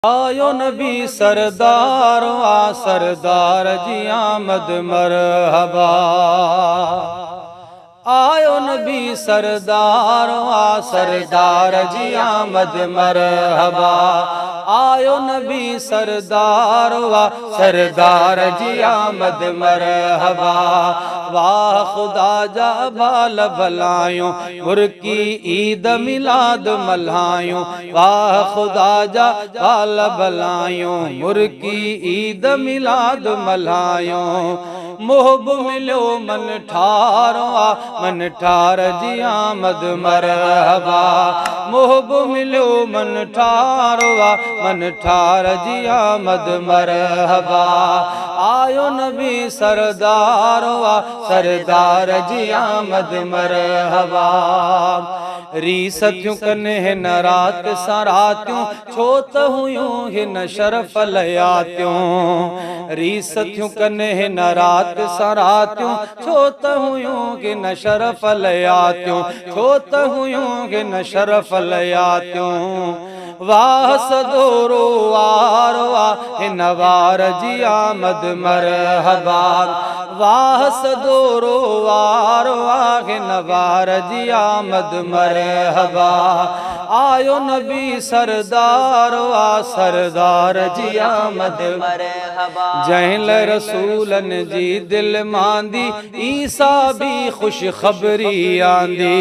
आयो नबी सरदार आ सरदार जी आमद मरहबा। आयो नबी सरदार आ सरदार जी आमद मरहबा। आयो नबी सरदार आ सरदार जी आमद मरहबा। वाह खुदा जा बाल भलायूं मुर्की ईद मिलाद मल्हायूं। वाह खुदा जा बाल भलायूं मुर्की ईद मिलाद मल्हायूं। मोहब मिलो मन ठारो आ मन ठार जी आमद मरहबा। मोहब मिलो मन ठारो आ मन ठार जी आमद मरहबा। आयो नबी सरदार आ सरदार जी आमद मरहबा। रीस थियूं कनि हिन राति सां रातियूं छो त हुयूं हिन शरफ़ लयातियूं। रीस थियूं कनि हिन राति सां रातियूं छो त हुयूं हिन शरफ़ लयातियूं। छो त हुयूं हिन शरफ़ लयातियूं। वाह सदोरो वारो आ हिन वार जी आमद मरहबा। वाह सदोरो वारो आ हिन वार जी आमद मरहबा। आयो नबी सरदार आ सरदार जी आमद मरहबा। जंहिं रसूलन जी दिल मांदी ईसा भी खुश खबरी आंदी।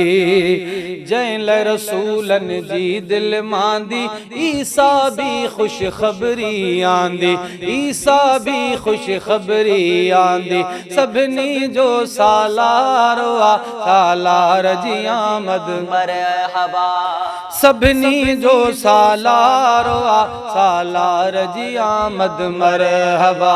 जंहिं रसूलन जी दिल मांदी ईसा भी खुश खबरी आंदी। ईसा भी खुश खबरी आंदी। सभिनी जो सालार आ सालार जी आमद मरहबा। सभिनी जो सालार आ सालार जी आमद मरहबा।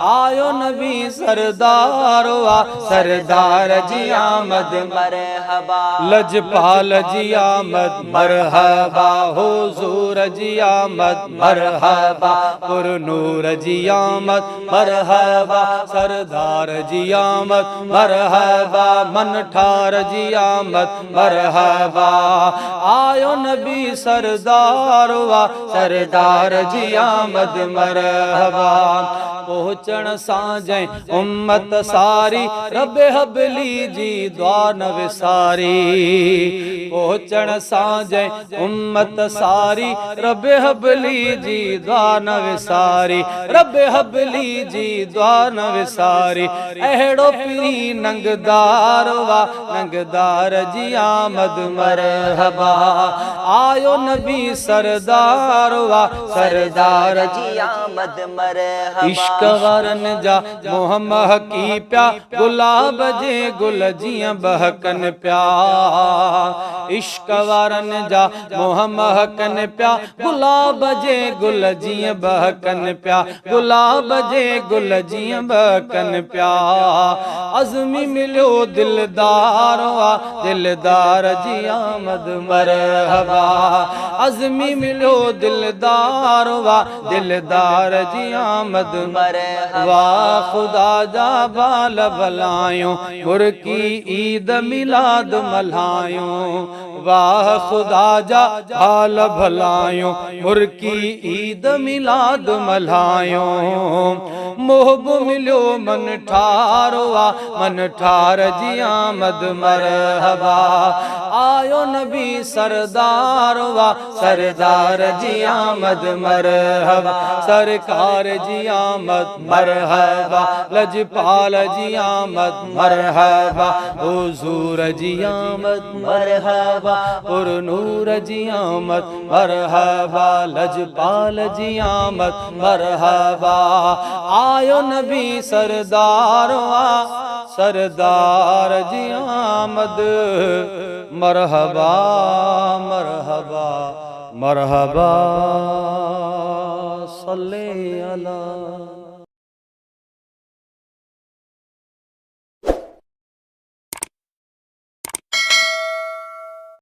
आयो नबी सरदार आ सरदार जी आमद मरहबा। लजपाल जी आमद मरहबा। हुजूर जी आमद मरहबा। पुरनूर जी आमद मरहबा। सरदार जी आमद मरहबा। मन ठार जी आमद मरहबा। आयो नबी सरदार आ सरदार जी आमद मरहबा। पहुंचण सां जंहिं उम्मत सारी रब हबली जी दुआ न विसारी। पहुंचण सां जंहिं उम्मत सारी रब हबली जी दुआ न विसारी। रब हबली जी दुआ न विसारी। अहिड़ो पीरी नंगदार वा नंगदार जी आमद मरहबा। आयो नबी सरदार वा सरदार जी आमद मरहबा। इश्क वारन जा मोह महकी प्या गुलाब जे गुल जीअं बहकन प्या। इश्क वारन जा मोह महकन प्या गुलाब जे गुल जीअं बहकन प्या। गुलाब जे गुल जीअं बहकन प्या। अज़मी मिलियो दिलदार आ दिलदार जी आमद मरहबा। अज़मी मिलियो दिलदार आ दिलदार जी आमद मरहबा। वाह खुदा जा बाल भलायूं मुर्की ईद मिलाद मल्हायूं। वाह खुदा जा बाल भलायूं मुर्की ईद मिलाद मल्हायूं। मोहब मिलियो मन ठारो आ मन ठार जी आमद मरहबा। आयो नबी सरदार आ सरदार जी आमद मरहबा। सरकार जी आमद मरहबा। लजपाल जी आमद मरहबा। हुजूर जी आमद मरहबा। पुरनूर जी आमद मरहबा। लजपाल जी आमद मरहबा। आयो नबी सरदार आ सरदार जी आमद मरहबा मरहबा मरहबा। सल्ले अला